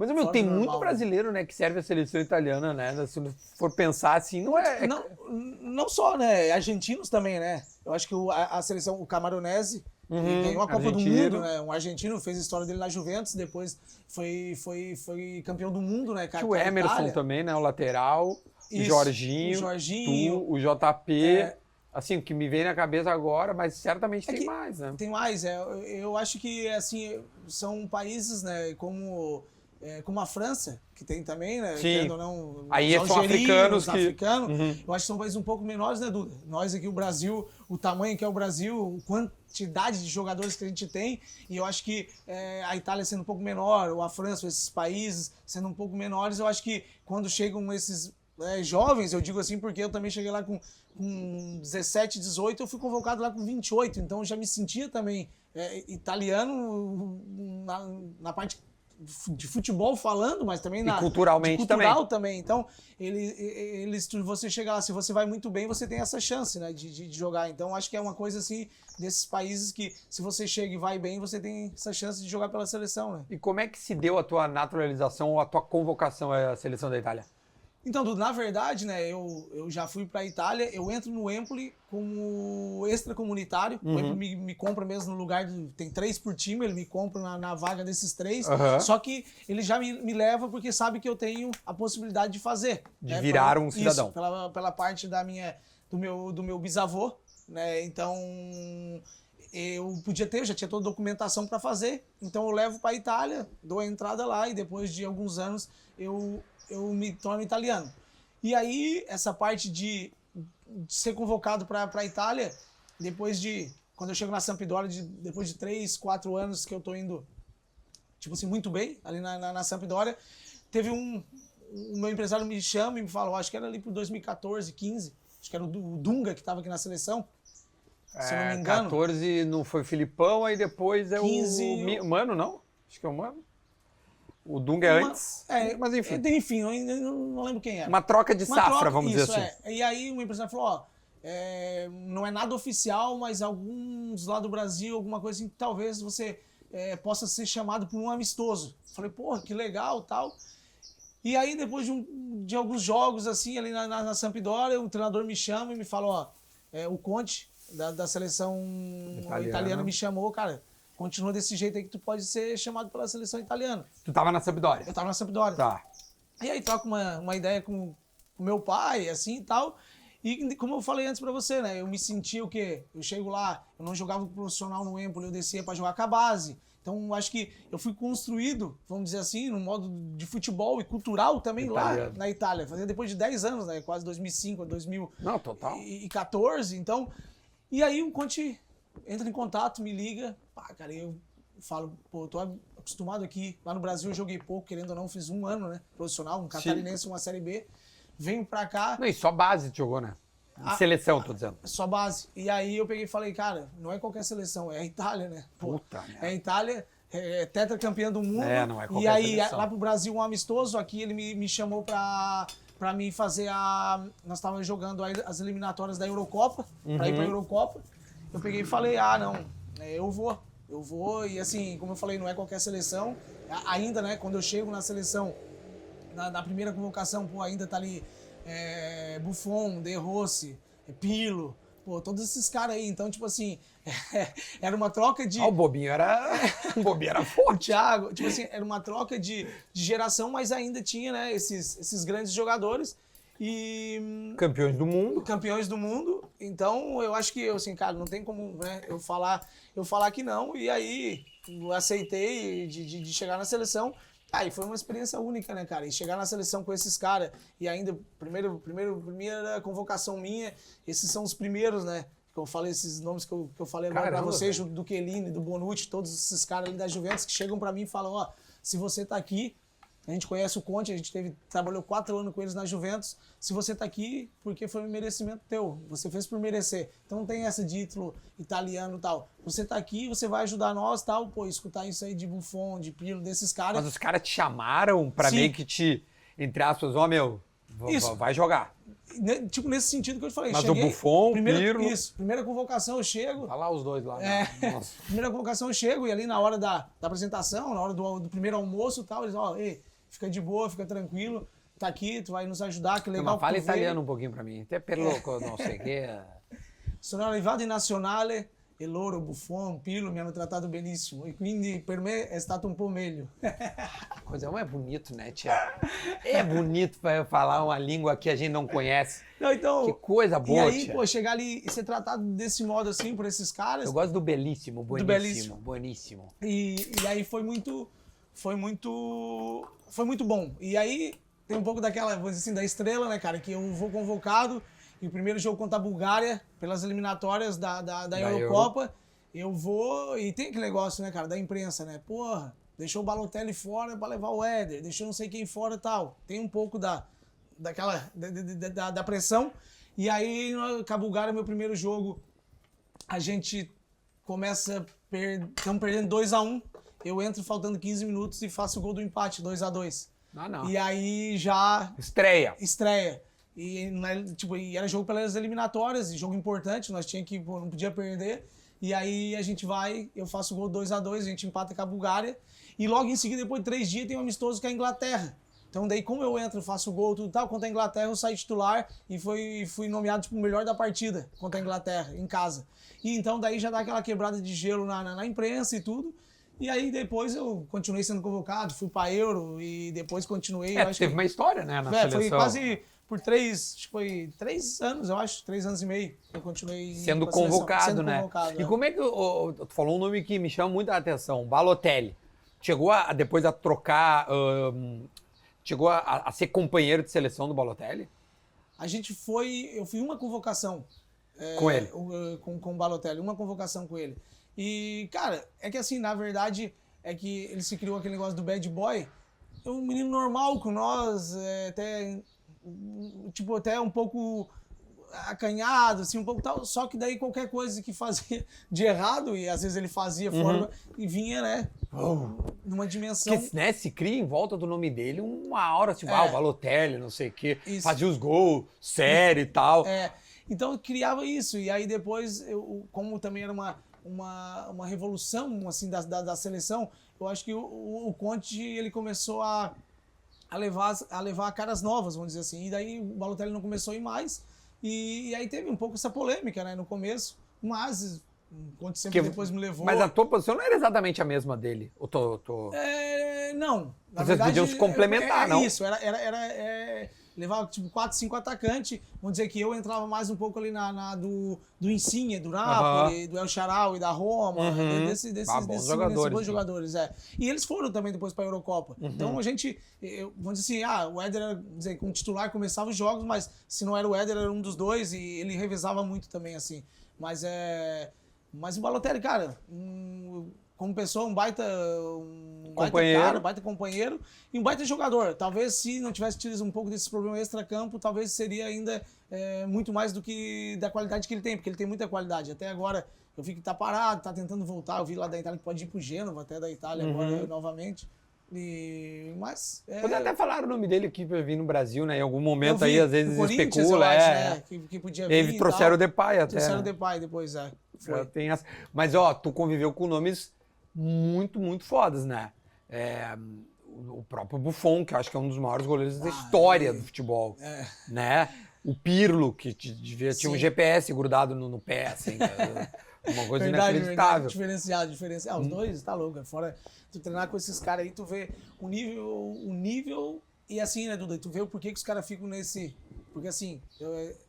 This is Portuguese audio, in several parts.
Mas, meu, fora tem do muito normal. brasileiro, né, que serve a seleção italiana, né? Se for pensar assim, não é... Não só, né? Argentinos também, né? Eu acho que a seleção, o Camaronese, ele ganhou a Copa do argentino. Mundo, né? Um argentino fez a história dele na Juventus, depois foi campeão do mundo, né? Tinha o Emerson também, né? O lateral, o Jorginho, o Jorginho, o JP. Assim, o que me vem na cabeça agora, mas certamente tem mais, né? Tem mais, eu acho que, assim, são países, né, como a França, que tem também, né? Sim. Querendo ou não, aí os são africanos que... eu acho que são países um pouco menores, né, Duda? Nós aqui, o Brasil, o tamanho que é o Brasil, a quantidade de jogadores que a gente tem, e eu acho que a Itália sendo um pouco menor, ou a França, ou esses países sendo um pouco menores, eu acho que quando chegam esses jovens, eu digo assim, porque eu também cheguei lá com 17, 18, eu fui convocado lá com 28, então eu já me sentia também italiano na parte de futebol falando, mas também culturalmente também. Então, você chega lá, se você vai muito bem, você tem essa chance, né, de jogar. Então, acho que é uma coisa assim, desses países que, se você chega e vai bem, você tem essa chance de jogar pela seleção, né? E como é que se deu a tua naturalização ou a tua convocação à seleção da Itália? Então, Dudu, na verdade, né, eu já fui para a Itália, eu entro no Empoli como extracomunitário, o Empoli me compra mesmo no lugar, tem 3 por time, ele me compra na vaga desses 3, só que ele já me leva porque sabe que eu tenho a possibilidade de fazer. De virar um cidadão. Isso, pela parte do meu bisavô, né, então eu já tinha toda a documentação para fazer, então eu levo para a Itália, dou a entrada lá e depois de alguns anos eu me torno italiano. E aí, essa parte de ser convocado para a Itália, quando eu chego na Sampdoria, depois de 3, 4 anos que eu tô indo, tipo assim, muito bem, ali na Sampdoria, teve o meu empresário me chama e me fala, acho que era ali pro 2014, 15, acho que era o Dunga que estava aqui na seleção, se eu não me engano. 14 não foi o Filipão, aí depois 15, o Mano, não? Acho que é o Mano. O Dunga é antes, mas enfim. Enfim, eu ainda não lembro quem era. Uma troca de safra, vamos dizer assim. E aí o empresário falou, não é nada oficial, mas alguns lá do Brasil, alguma coisa assim, talvez você possa ser chamado por um amistoso. Falei, porra, que legal, tal. E aí depois de alguns jogos assim, ali na Sampdoria, o treinador me chama e me fala, o Conte da seleção italiana me chamou, cara. Continua desse jeito aí que tu pode ser chamado pela seleção italiana. Tu tava na Sampdoria? Eu tava na Sampdoria. Tá. E aí troco uma ideia com o meu pai, assim e tal. E como eu falei antes pra você, né? Eu me senti o quê? Eu chego lá, eu não jogava profissional no Empoli, eu descia pra jogar com a base. Então, acho que eu fui construído, vamos dizer assim, num modo de futebol e cultural também lá na Itália. Fazia depois de 10 anos, né? Quase 2005, 2014. Não, total. Então, e aí o Conte entra em contato, me liga, cara, eu falo, eu tô acostumado aqui, lá no Brasil eu joguei pouco, querendo ou não, fiz 1 ano, né, profissional, um catarinense, uma Série B, venho pra cá... Não, e só base tu jogou, né? Seleção, tô dizendo. Só base. E aí eu peguei e falei, cara, não é qualquer seleção, é a Itália, né? Puta, é a Itália, é tetracampeã do mundo. Não é qualquer E aí, seleção. lá pro Brasil, um amistoso, aqui ele me chamou pra mim fazer nós estávamos jogando as eliminatórias da Eurocopa, pra ir pra Eurocopa. Eu peguei e falei, não, eu vou, e assim, como eu falei, não é qualquer seleção, ainda, né, quando eu chego na seleção, na primeira convocação, ainda tá ali Buffon, De Rossi, Pirlo, todos esses caras aí, então, tipo assim, era uma troca de... o Bobinho era forte. O Thiago, tipo assim, era uma troca de geração, mas ainda tinha, né, esses grandes jogadores, e... Campeões do mundo. Então, eu acho que, assim, cara, não tem como, né, eu falar que não. E aí, eu aceitei de chegar na seleção. Aí foi uma experiência única, né, cara? E chegar na seleção com esses caras, e ainda, primeira convocação minha, esses são os primeiros, né? Que eu falei, esses nomes que eu falei agora pra vocês, junto do Chiellini, do Bonucci, todos esses caras ali da Juventus, que chegam pra mim e falam, se você tá aqui, a gente conhece o Conte, a gente trabalhou 4 anos com eles na Juventus. Se você tá aqui, porque foi um merecimento teu. Você fez por merecer. Então não tem essa de título italiano e tal. Você tá aqui, você vai ajudar nós, tal. Escutar isso aí de Buffon, de Pirlo, desses caras. Mas os caras te chamaram pra meio que entre aspas, vai jogar. Tipo, nesse sentido que eu te falei. Mas cheguei, o Buffon, o Pirlo... Isso, primeira convocação eu chego... Tá lá os dois lá. Nossa. Primeira convocação eu chego e ali na hora da apresentação, na hora do primeiro almoço e tal, eles ó, ei, fica de boa, fica tranquilo, tá aqui, tu vai nos ajudar, que legal. Fala italiano um pouquinho pra mim. Até perlo, não sei o que. Sono arrivato in nazionale e loro, Buffon, Pirlo, mi hanno trattato benissimo e quindi per me è stato un po' meglio. Coisa é bonito, né, tia? É bonito pra falar uma língua que a gente não conhece. Não, então, que coisa boa, e aí, tia. pô, chegar ali e ser tratado desse modo assim por esses caras. Eu gosto do belíssimo, bueníssimo, bueníssimo. E aí foi muito bom. E aí tem um pouco daquela, vou dizer assim, da estrela, né, cara, que eu vou convocado e o primeiro jogo contra a Bulgária, pelas eliminatórias da Eurocopa, eu vou, e tem aquele negócio, né, cara, da imprensa, né, porra, deixou o Balotelli fora pra levar o Éder, deixou não sei quem fora e tal. Tem um pouco da pressão. E aí, com a Bulgária, meu primeiro jogo, a gente começa, estamos perdendo 2-1, eu entro faltando 15 minutos e faço o gol do empate, 2-2. Não. E aí já... Estreia. E, tipo, e era jogo pelas eliminatórias, jogo importante, nós tínhamos que, não podia perder. E aí a gente vai, eu faço o gol 2-2, a gente empata com a Bulgária. E logo em seguida, depois de 3 dias, tem um amistoso com a Inglaterra. Então daí, como eu entro, faço o gol, tudo tal, contra a Inglaterra eu saí titular e fui nomeado tipo, o melhor da partida contra a Inglaterra, em casa. E então daí já dá aquela quebrada de gelo na imprensa e tudo. E aí depois eu continuei sendo convocado, fui pra Euro e depois continuei. Teve uma história, né, na seleção. Foi quase por 3 anos, eu acho, 3 anos e meio, eu continuei sendo convocado, né? Convocado, e como é que, tu falou um nome que me chama muita atenção, Balotelli. Chegou depois a trocar, chegou a ser companheiro de seleção do Balotelli? Eu fui uma convocação. Com ele? Com o Balotelli, uma convocação com ele. E, cara, é que assim, na verdade, é que ele se criou aquele negócio do bad boy. É um menino normal com nós, até um pouco acanhado, assim, um pouco tal. Só que daí qualquer coisa que fazia de errado, e às vezes ele fazia fora, e vinha, né, numa dimensão... Porque, né, se cria em volta do nome dele uma aura, tipo, o Balotelli, não sei o quê, isso. Fazia os gols, sério e tal. Então, eu criava isso, e aí depois, como também era uma revolução assim, da seleção, eu acho que o Conte ele começou a levar caras novas, vamos dizer assim. E daí o Balotelli não começou a ir mais. E aí teve um pouco essa polêmica, né, no começo. Mas o Conte sempre depois me levou... Mas a tua posição não era exatamente a mesma dele? Não. Na Vocês verdade, podiam se complementar, não? Isso, levava tipo 4, 5 atacantes. Vamos dizer que eu entrava mais um pouco ali do Insigne, do Napoli, do El Shaarawy, da Roma, desses bons jogadores. E eles foram também depois para a Eurocopa. Então a gente, vamos dizer assim, o Éder era, como titular começava os jogos, mas se não era o Éder, era um dos dois e ele revezava muito também, assim. Mas o Balotelli, cara, como pessoa, um baita cara, baita companheiro e um baita jogador. Talvez se não tivesse tido um pouco desse problema extra-campo, talvez seria ainda muito mais do que da qualidade que ele tem, porque ele tem muita qualidade. Até agora, eu vi que tá parado, tá tentando voltar. Eu vi lá da Itália que pode ir pro Gênova, até da Itália agora novamente. Mas... Pode até falar o nome dele aqui pra vir no Brasil, né? Em algum momento aí, às vezes, especula. Que podia vir. Eles trouxeram o Depay até. Trouxeram o Depay depois, foi. Mas, tu conviveu com nomes muito, muito fodas, né? O próprio Buffon, que eu acho que é um dos maiores goleiros da história do futebol, né? O Pirlo, que tinha um GPS grudado no pé, assim, uma coisa inacreditável. Diferenciado. Os dois, tá louco. Fora tu treinar com esses caras aí, tu vê o nível e assim, né, Duda? Tu vê o porquê que os caras ficam nesse... Porque assim,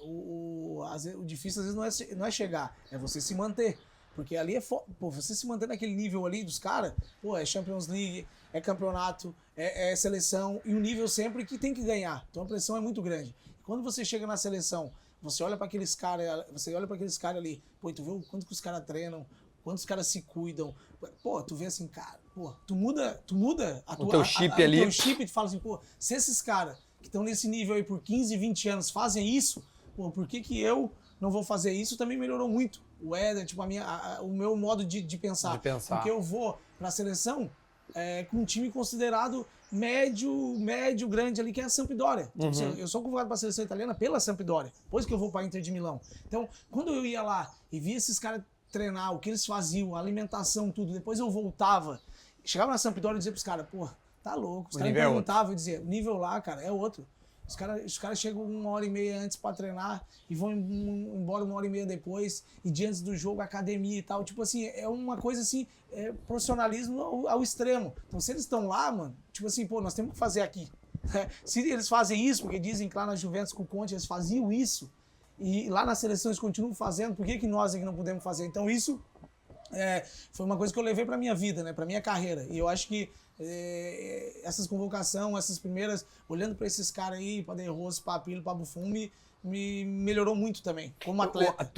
o difícil às vezes não é chegar, é você se manter. Porque ali você se manter naquele nível ali dos caras, é Champions League, é campeonato, é seleção, e o nível sempre que tem que ganhar. Então a pressão é muito grande. Quando você chega na seleção, você olha para aqueles caras ali, e tu vê o quanto que os caras treinam, quantos caras se cuidam. Tu vê assim, cara, tu muda o teu chip ali. O teu chip e tu fala assim, se esses caras que estão nesse nível aí por 15, 20 anos fazem isso, por que eu não vou fazer isso? Também melhorou muito. O Éder, tipo, o meu modo de pensar. Porque eu vou pra seleção com um time considerado médio, grande ali, que é a Sampdoria. Tipo assim, eu sou convocado para a seleção italiana pela Sampdoria, depois que eu vou para a Inter de Milão. Então, quando eu ia lá e via esses caras treinar, o que eles faziam, a alimentação, tudo, depois eu voltava, chegava na Sampdoria e dizia pros caras, pô, tá louco. Os caras me perguntavam e diziam, o nível lá, cara, é outro. Os caras chegam 1h30 antes pra treinar e vão embora 1h30 depois, e diante do jogo, academia e tal. Tipo assim, é uma coisa assim, profissionalismo ao extremo. Então, se eles estão lá, mano, tipo assim, pô, nós temos que fazer aqui. Se eles fazem isso, porque dizem que lá na Juventus com o Conte eles faziam isso, e lá nas seleções continuam fazendo, por que nós aqui não podemos fazer? Então, isso foi uma coisa que eu levei pra minha vida, né, pra minha carreira. E eu acho que essas convocações, essas primeiras, olhando para esses caras aí, para De Rossi, para Pirlo, para Buffon, me melhorou muito também, como atleta.